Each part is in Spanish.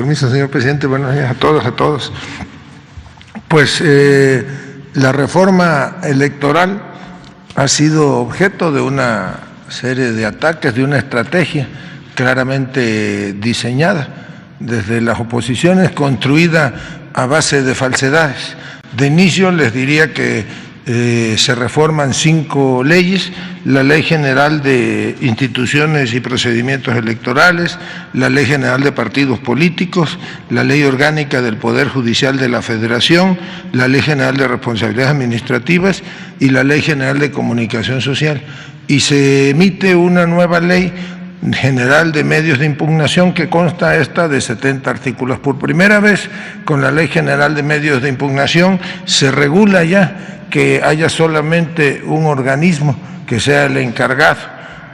permiso, señor presidente, buenos días a todos. Pues la reforma electoral ha sido objeto de una serie de ataques, de una estrategia claramente diseñada desde las oposiciones, construida a base de falsedades. De inicio les diría que se reforman 5 leyes: la Ley General de Instituciones y Procedimientos Electorales, la Ley General de Partidos Políticos, la Ley Orgánica del Poder Judicial de la Federación, la Ley General de Responsabilidades Administrativas y la Ley General de Comunicación Social. Y se emite una nueva Ley General de Medios de Impugnación que consta esta de 70 artículos. Por primera vez, con la Ley General de Medios de Impugnación se regula ya que haya solamente un organismo que sea el encargado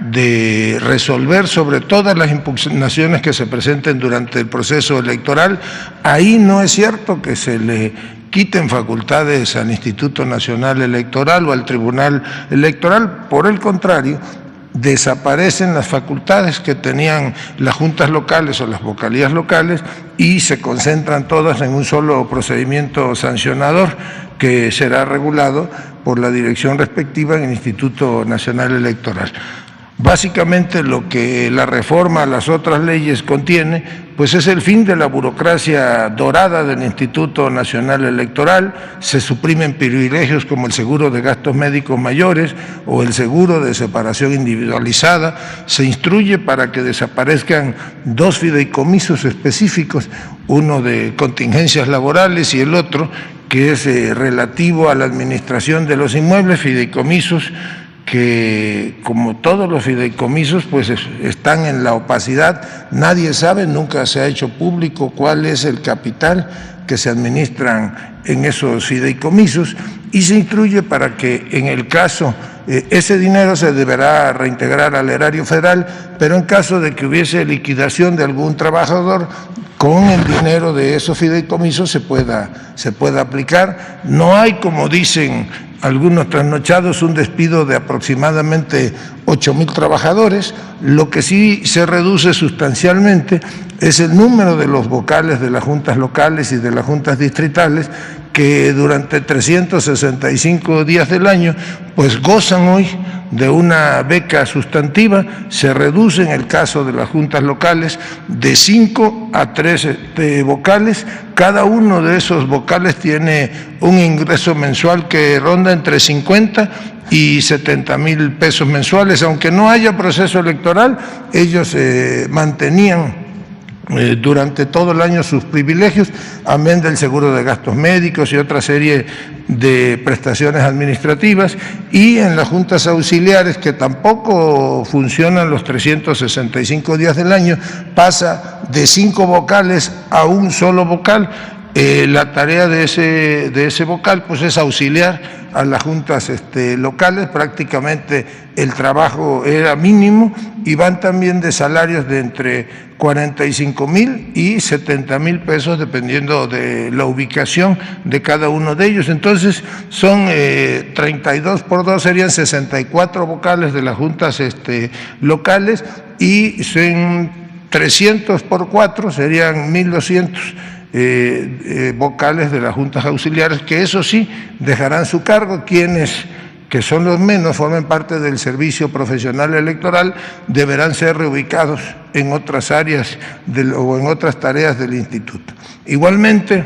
de resolver sobre todas las impugnaciones que se presenten durante el proceso electoral. Ahí no es cierto que se le quiten facultades al Instituto Nacional Electoral o al Tribunal Electoral, por el contrario, desaparecen las facultades que tenían las juntas locales o las vocalías locales y se concentran todas en un solo procedimiento sancionador que será regulado por la dirección respectiva en el Instituto Nacional Electoral. Básicamente lo que la reforma a las otras leyes contiene, pues es el fin de la burocracia dorada del Instituto Nacional Electoral. Se suprimen privilegios como el seguro de gastos médicos mayores o el seguro de separación individualizada. Se instruye para que desaparezcan 2 fideicomisos específicos, uno de contingencias laborales y el otro que es relativo a la administración de los inmuebles, fideicomisos que, como todos los fideicomisos, pues están en la opacidad. Nadie sabe, nunca se ha hecho público cuál es el capital que se administran en esos fideicomisos, y se instruye para que en el caso, ese dinero se deberá reintegrar al erario federal, pero en caso de que hubiese liquidación de algún trabajador, con el dinero de esos fideicomisos se pueda aplicar. No hay, como dicen algunos trasnochados, un despido de aproximadamente 8,000 trabajadores. Lo que sí se reduce sustancialmente es el número de los vocales de las juntas locales y de las juntas distritales, que durante 365 días del año pues gozan hoy de una beca sustantiva. Se reduce en el caso de las juntas locales de 5 a 3 vocales. Cada uno de esos vocales tiene un ingreso mensual que ronda entre 50 y 70,000 pesos mensuales. Aunque no haya proceso electoral, ellos mantenían durante todo el año sus privilegios, amén del seguro de gastos médicos y otra serie de prestaciones administrativas. Y en las juntas auxiliares, que tampoco funcionan los 365 días del año, pasa de 5 vocales a un solo vocal. La tarea de ese vocal pues es auxiliar a las juntas locales. Prácticamente el trabajo era mínimo y van también de salarios de entre 45,000 y 70,000 pesos dependiendo de la ubicación de cada uno de ellos. Entonces son 32 por 2 serían 64 vocales de las juntas locales, y son 300 por 4 serían 1,200 vocales de las juntas auxiliares, que eso sí dejarán su cargo. Quienes, que son los menos, formen parte del servicio profesional electoral, deberán ser reubicados en otras áreas o en otras tareas del instituto. Igualmente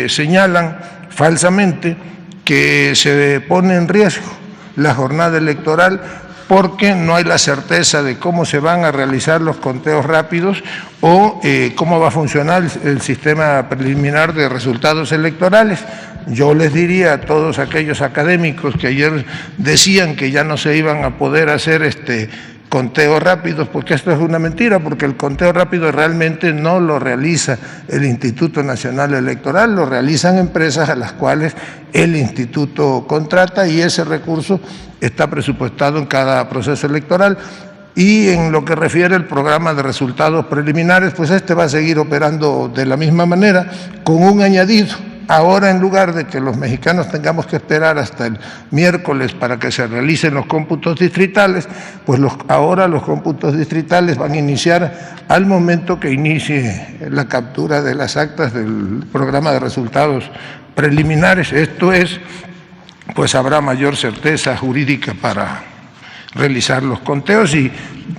señalan falsamente que se pone en riesgo la jornada electoral porque no hay la certeza de cómo se van a realizar los conteos rápidos o cómo va a funcionar el sistema preliminar de resultados electorales. Yo les diría a todos aquellos académicos que ayer decían que ya no se iban a poder hacer conteos rápidos, porque esto es una mentira, porque el conteo rápido realmente no lo realiza el Instituto Nacional Electoral, lo realizan empresas a las cuales el instituto contrata, y ese recurso está presupuestado en cada proceso electoral. Y en lo que refiere al programa de resultados preliminares, pues va a seguir operando de la misma manera, con un añadido. ahora, en lugar de que los mexicanos tengamos que esperar hasta el miércoles para que se realicen los cómputos distritales, pues ahora los cómputos distritales van a iniciar al momento que inicie la captura de las actas del programa de resultados preliminares. Esto es, pues habrá mayor certeza jurídica para realizar los conteos y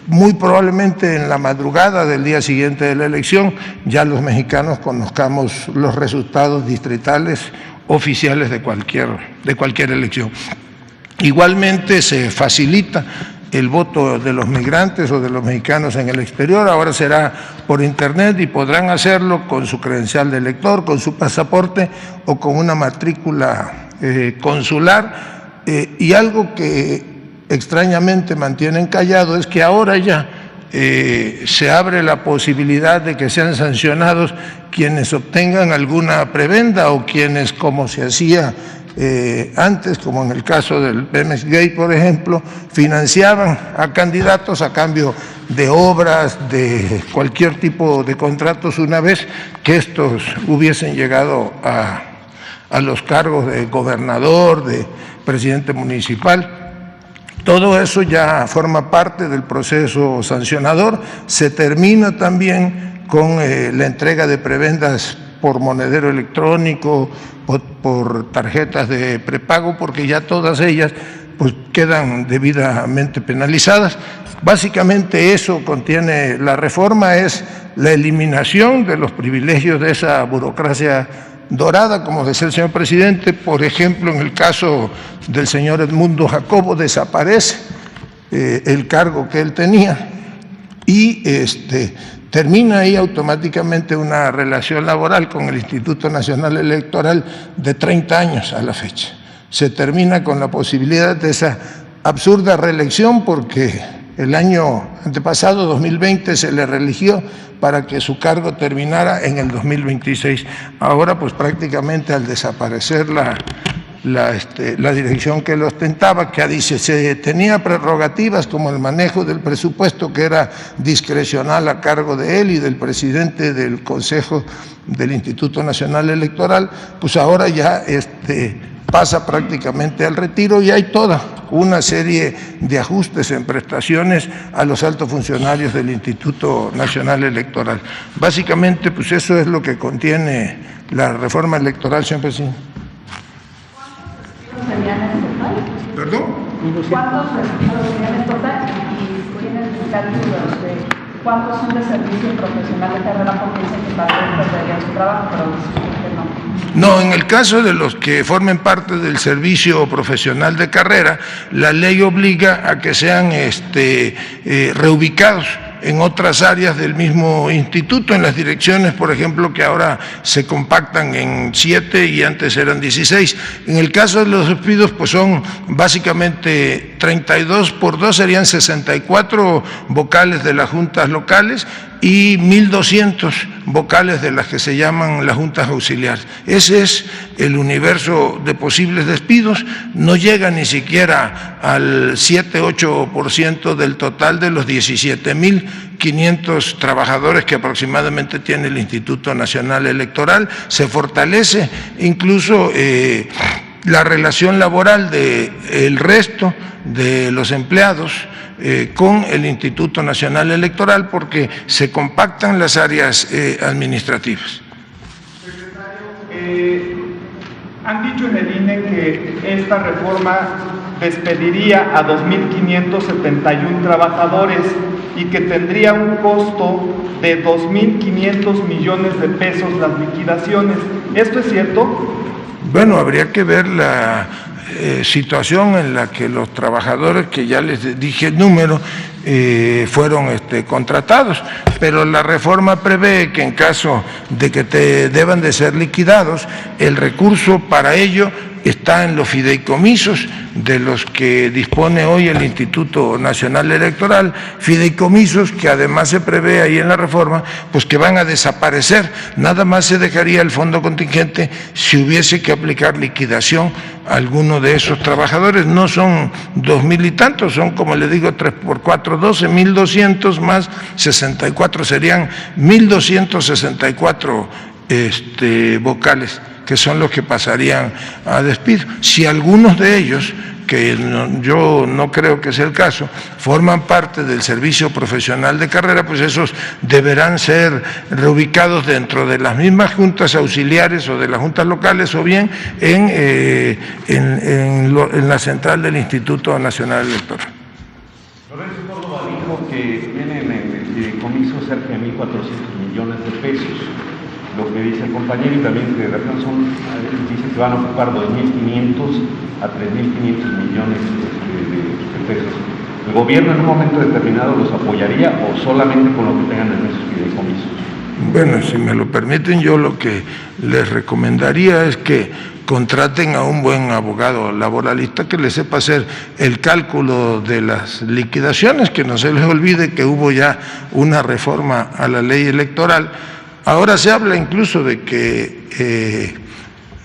muy probablemente en la madrugada del día siguiente de la elección ya los mexicanos conozcamos los resultados distritales oficiales de cualquier elección. Igualmente se facilita el voto de los migrantes o de los mexicanos en el exterior, ahora será por internet y podrán hacerlo con su credencial de elector, con su pasaporte o con una matrícula consular, y algo que extrañamente mantienen callado es que ahora ya se abre la posibilidad de que sean sancionados quienes obtengan alguna prebenda o quienes, como se hacía antes, como en el caso del Pemex Gate, por ejemplo, financiaban a candidatos a cambio de obras, de cualquier tipo de contratos, una vez que estos hubiesen llegado a los cargos de gobernador, de presidente municipal. Todo eso ya forma parte del proceso sancionador. Se termina también con la entrega de prebendas por monedero electrónico, por tarjetas de prepago, porque ya todas ellas pues quedan debidamente penalizadas. Básicamente eso contiene la reforma, es la eliminación de los privilegios de esa burocracia dorada, como decía el señor presidente. Por ejemplo, en el caso del señor Edmundo Jacobo desaparece el cargo que él tenía y termina ahí automáticamente una relación laboral con el Instituto Nacional Electoral de 30 años a la fecha. Se termina con la posibilidad de esa absurda reelección porque el año antepasado, 2020, se le reeligió para que su cargo terminara en el 2026. Ahora, pues prácticamente al desaparecer la dirección que lo ostentaba, que dice se tenía prerrogativas como el manejo del presupuesto, que era discrecional a cargo de él y del presidente del Consejo del Instituto Nacional Electoral, pues ahora ya pasa prácticamente al retiro y hay toda una serie de ajustes en prestaciones a los altos funcionarios del Instituto Nacional Electoral. Básicamente, pues eso es lo que contiene la reforma electoral, señor presidente. ¿Cuántos serían en total? ¿Perdón? ¿Cuántos serían en total? Y tienen cálculos de cuántos son de servicio profesional de carrera, porque dicen que tal vez perderían su trabajo, pero no. No, en el caso de los que formen parte del servicio profesional de carrera, la ley obliga a que sean reubicados en otras áreas del mismo instituto, en las direcciones, por ejemplo, que ahora se compactan en 7 y antes eran 16. En el caso de los despidos, pues son básicamente 32 por 2, serían 64 vocales de las juntas locales y 1.200 vocales de las que se llaman las juntas auxiliares. Ese es el universo de posibles despidos, no llega ni siquiera al 7-8% del total de los 17.500 trabajadores que aproximadamente tiene el Instituto Nacional Electoral. Se fortalece incluso la relación laboral del resto de los empleados con el Instituto Nacional Electoral porque se compactan las áreas administrativas. Secretario, han dicho en el INE que esta reforma despediría a 2.571 trabajadores y que tendría un costo de 2.500 millones de pesos las liquidaciones. ¿Esto es cierto? Bueno, habría que ver la situación en la que los trabajadores, que ya les dije el número, fueron contratados, pero la reforma prevé que en caso de que deban de ser liquidados, el recurso para ello está en los fideicomisos de los que dispone hoy el Instituto Nacional Electoral, fideicomisos que además se prevé ahí en la reforma, pues que van a desaparecer. Nada más se dejaría el fondo contingente si hubiese que aplicar liquidación a alguno de esos trabajadores. No son 2.000 y tantos, son, como le digo, 3 por 4, 12, 1.200 más 64, serían 1.264 vocales que son los que pasarían a despido. Si algunos de ellos, que yo no creo que sea el caso, forman parte del servicio profesional de carrera, pues esos deberán ser reubicados dentro de las mismas juntas auxiliares o de las juntas locales o bien en la central del Instituto Nacional Electoral. Lorenzo Córdoba dijo que tienen en el fideicomiso cerca de 1.400 millones de pesos. Lo que dice el compañero y también de razón dice que van a ocupar 2.500 a 3.500 millones de pesos. ¿El gobierno en un momento determinado los apoyaría o solamente con lo que tengan en esos fideicomisos? Bueno, si me lo permiten, yo lo que les recomendaría es que contraten a un buen abogado laboralista que les sepa hacer el cálculo de las liquidaciones, que no se les olvide que hubo ya una reforma a la ley electoral. Ahora se habla incluso de que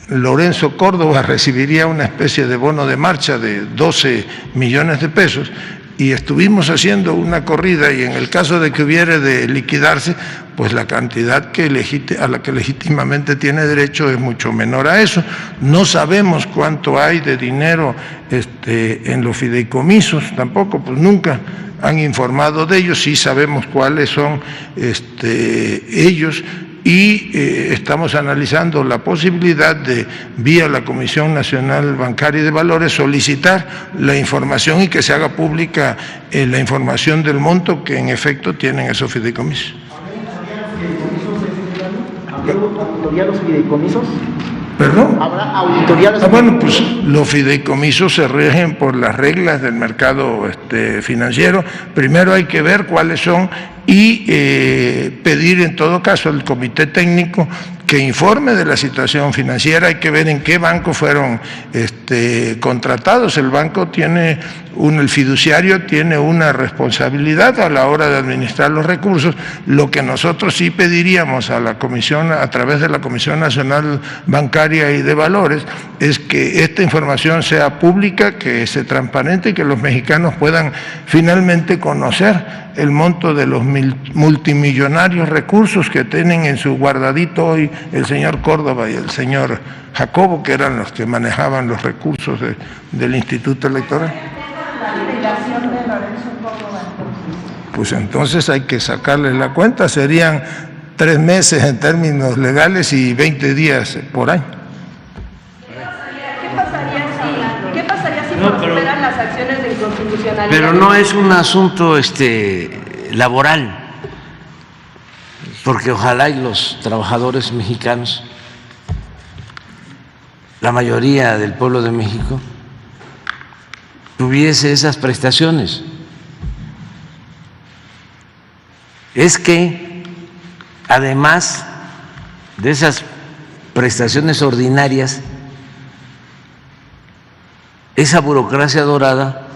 Lorenzo Córdoba recibiría una especie de bono de marcha de 12 millones de pesos y estuvimos haciendo una corrida y en el caso de que hubiere de liquidarse, pues la cantidad a la que legítimamente tiene derecho es mucho menor a eso. No sabemos cuánto hay de dinero en los fideicomisos, tampoco, pues nunca han informado de ellos, sí sabemos cuáles son ellos y estamos analizando la posibilidad de, vía la Comisión Nacional Bancaria y de Valores, solicitar la información y que se haga pública la información del monto que en efecto tienen esos fideicomisos. ¿Habrá auditoría a los fideicomisos? ¿Perdón? ¿Habrá auditoría a los Bueno, pues los fideicomisos se rigen por las reglas del mercado financiero. Primero hay que ver cuáles son y pedir en todo caso al comité técnico que informe de la situación financiera. Hay que ver en qué banco fueron contratados. El banco tiene el fiduciario tiene una responsabilidad a la hora de administrar los recursos. Lo que nosotros sí pediríamos a la Comisión, a través de la Comisión Nacional Bancaria y de Valores, es que esta información sea pública, que sea transparente y que los mexicanos puedan finalmente conocer el monto de los multimillonarios recursos que tienen en su guardadito hoy el señor Córdoba y el señor Jacobo, que eran los que manejaban los recursos del Instituto Electoral. La liquidación de Lorenzo Córdoba, entonces. Pues entonces hay que sacarle la cuenta, serían 3 meses en términos legales y 20 días por año. ¿Qué pasaría si prosperan las acciones de inconstitucionalidad? Pero no es un asunto laboral, porque ojalá y los trabajadores mexicanos, la mayoría del pueblo de México, tuviese esas prestaciones. Es que además de esas prestaciones ordinarias, esa burocracia dorada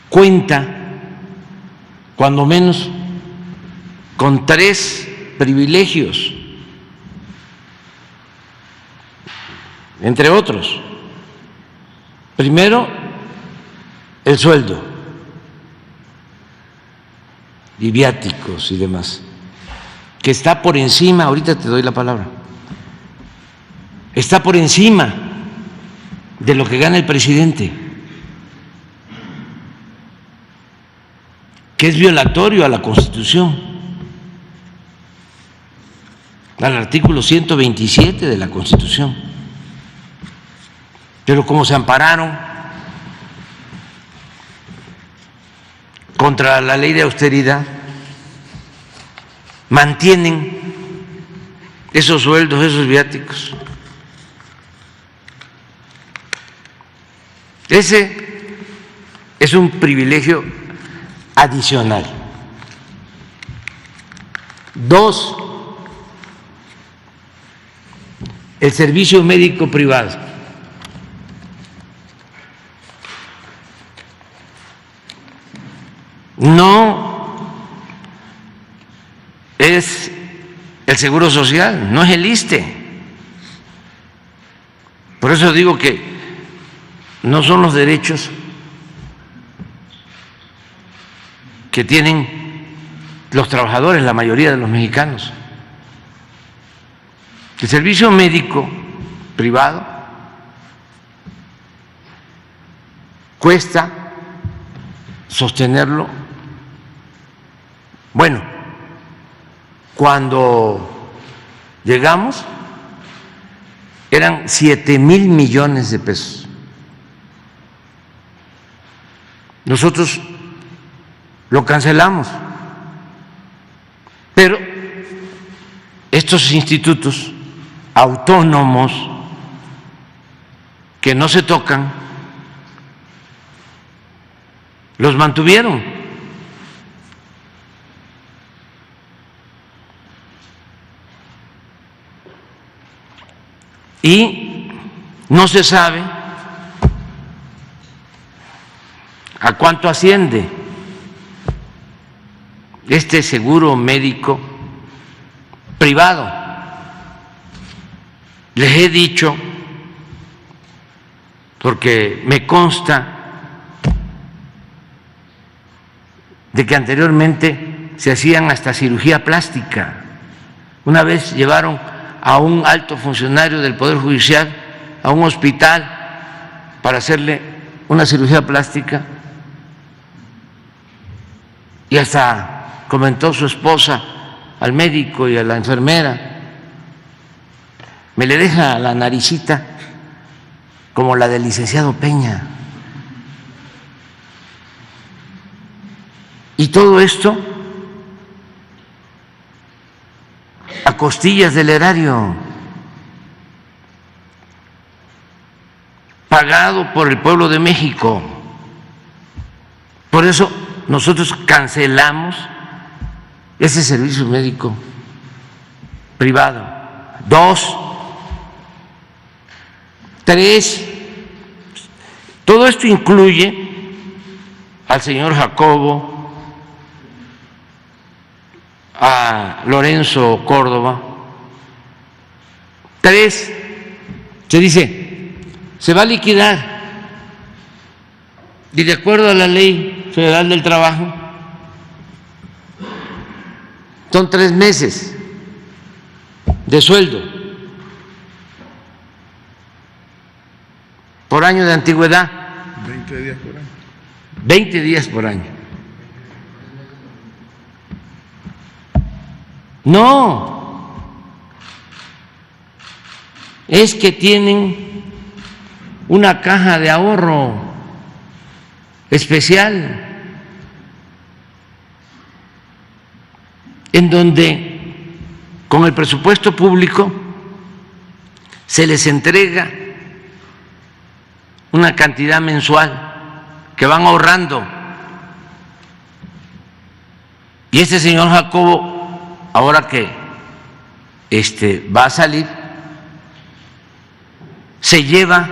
cuenta cuando menos con 3 privilegios, entre otros. Primero, el sueldo y viáticos y demás, que está por encima, ahorita te doy la palabra, está por encima de lo que gana el presidente, que es violatorio a la Constitución, al artículo 127 de la Constitución. Pero como se ampararon contra la ley de austeridad, mantienen esos sueldos, esos viáticos. Ese es un privilegio adicional. 2, el servicio médico privado. No es el Seguro Social, no es el ISSSTE. Por eso digo que no son los derechos que tienen los trabajadores, la mayoría de los mexicanos. El servicio médico privado, cuesta sostenerlo. Bueno, cuando llegamos eran 7,000 millones de pesos. Nosotros lo cancelamos, pero estos institutos autónomos que no se tocan, los mantuvieron. Y no se sabe a cuánto asciende este seguro médico privado. Les he dicho, porque me consta de que anteriormente se hacían hasta cirugía plástica. Una vez llevaron a un alto funcionario del Poder Judicial a un hospital para hacerle una cirugía plástica y hasta comentó su esposa al médico y a la enfermera: me le deja la naricita como la del licenciado Peña. Y todo esto a costillas del erario, pagado por el pueblo de México. Por eso nosotros cancelamos ese servicio médico privado. 2, 3, todo esto incluye al señor Jacobo, a Lorenzo Córdoba. 3, se dice, se va a liquidar, y de acuerdo a la Ley Federal del Trabajo, son 3 meses de sueldo por año de antigüedad. 20 días por año. 20 días por año. No, es que tienen una caja de ahorro especial en donde con el presupuesto público se les entrega una cantidad mensual que van ahorrando. Y este señor Jacobo, ahora que va a salir, se lleva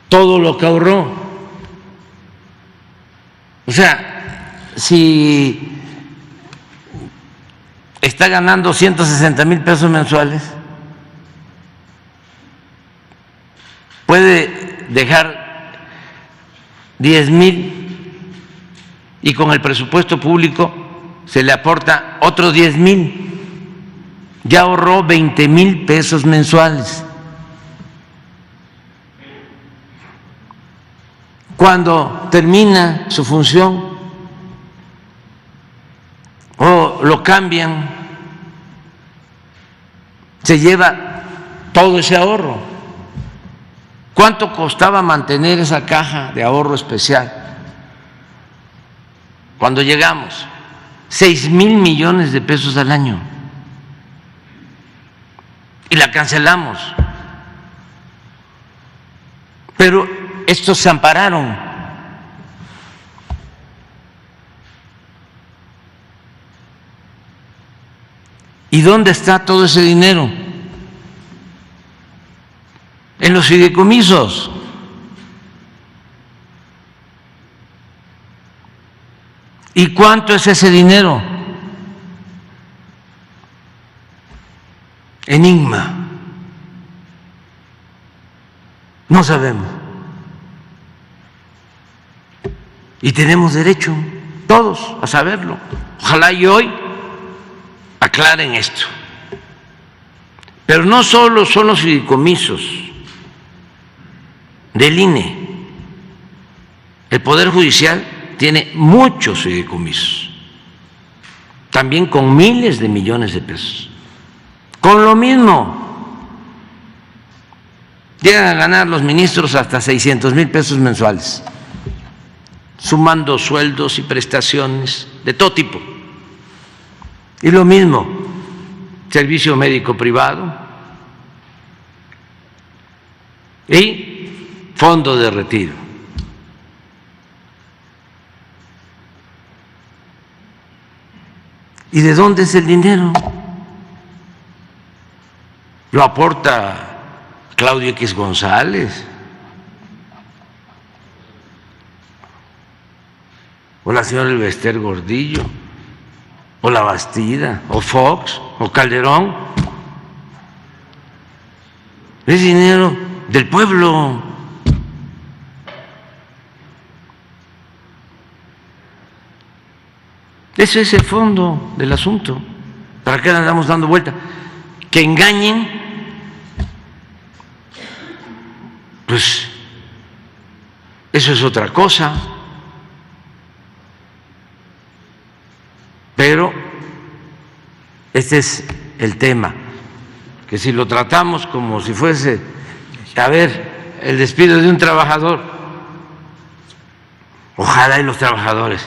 todo lo que ahorró. O sea, si está ganando 160,000 pesos mensuales, puede dejar 10,000 y con el presupuesto público se le aporta otros 10,000, ya ahorró 20,000 pesos mensuales. Cuando termina su función o lo cambian, se lleva todo ese ahorro. ¿Cuánto costaba mantener esa caja de ahorro especial? Cuando llegamos, 6,000 millones de pesos al año, y la cancelamos. Pero estos se ampararon. ¿Y dónde está todo ese dinero? En los fideicomisos. ¿Y cuánto es ese dinero? Enigma. No sabemos. Y tenemos derecho, todos, a saberlo. Ojalá y hoy aclaren esto. Pero no solo son los fideicomisos del INE. El Poder Judicial tiene muchos fideicomisos, también con miles de millones de pesos. Con lo mismo, llegan a ganar los ministros hasta 600,000 pesos mensuales, sumando sueldos y prestaciones de todo tipo. Y lo mismo, servicio médico privado y fondo de retiro. ¿Y de dónde es el dinero? Lo aporta Claudio X González, o la señora Elvester Gordillo, o La Bastida, o Fox, o Calderón. Es dinero del pueblo. Ese es el fondo del asunto. ¿Para qué le andamos dando vuelta? Que engañen, pues eso es otra cosa. Pero este es el tema, que si lo tratamos como si fuese, a ver, el despido de un trabajador, ojalá y los trabajadores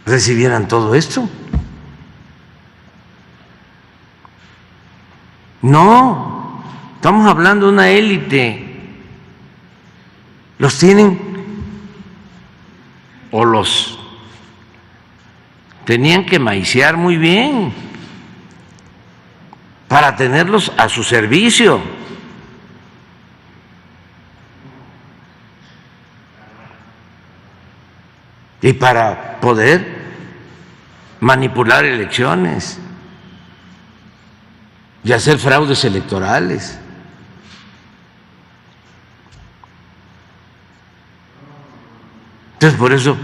recibieran todo esto. No, estamos hablando de una élite. Los tienen o los tenían que maiciar muy bien para tenerlos a su servicio. Y para poder manipular elecciones y hacer fraudes electorales. Entonces, por eso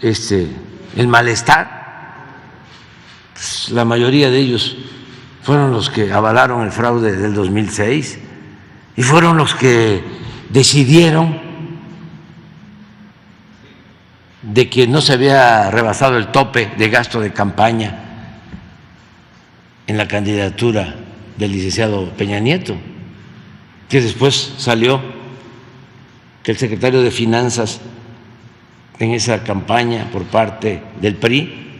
el malestar, pues, la mayoría de ellos fueron los que avalaron el fraude del 2006 y fueron los que decidieron de que no se había rebasado el tope de gasto de campaña en la candidatura del licenciado Peña Nieto, que después salió que el secretario de Finanzas en esa campaña por parte del PRI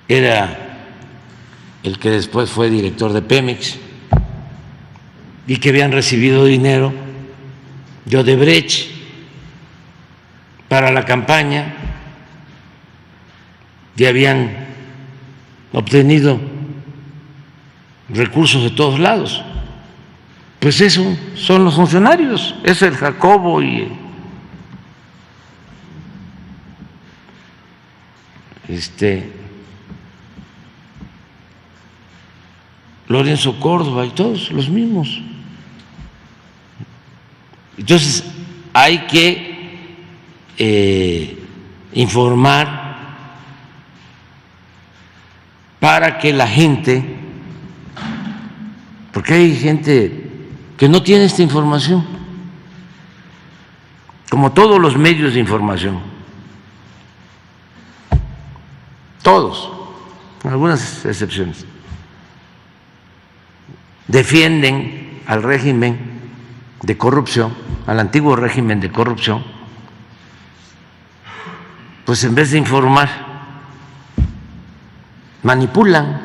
era el que después fue director de Pemex y que habían recibido dinero de Odebrecht para la campaña y habían obtenido recursos de todos lados. Pues eso son los funcionarios, es el Jacobo y Lorenzo Córdoba y todos los mismos. Entonces hay que informar para que la gente, porque hay gente que no tiene esta información, como todos los medios de información, todos, con algunas excepciones, defienden al régimen de corrupción, al antiguo régimen de corrupción, pues en vez de informar, manipulan.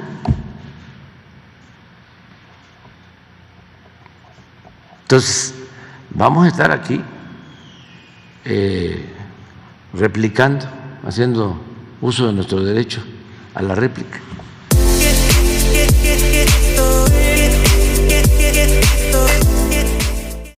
Entonces, vamos a estar aquí replicando, haciendo uso de nuestro derecho a la réplica.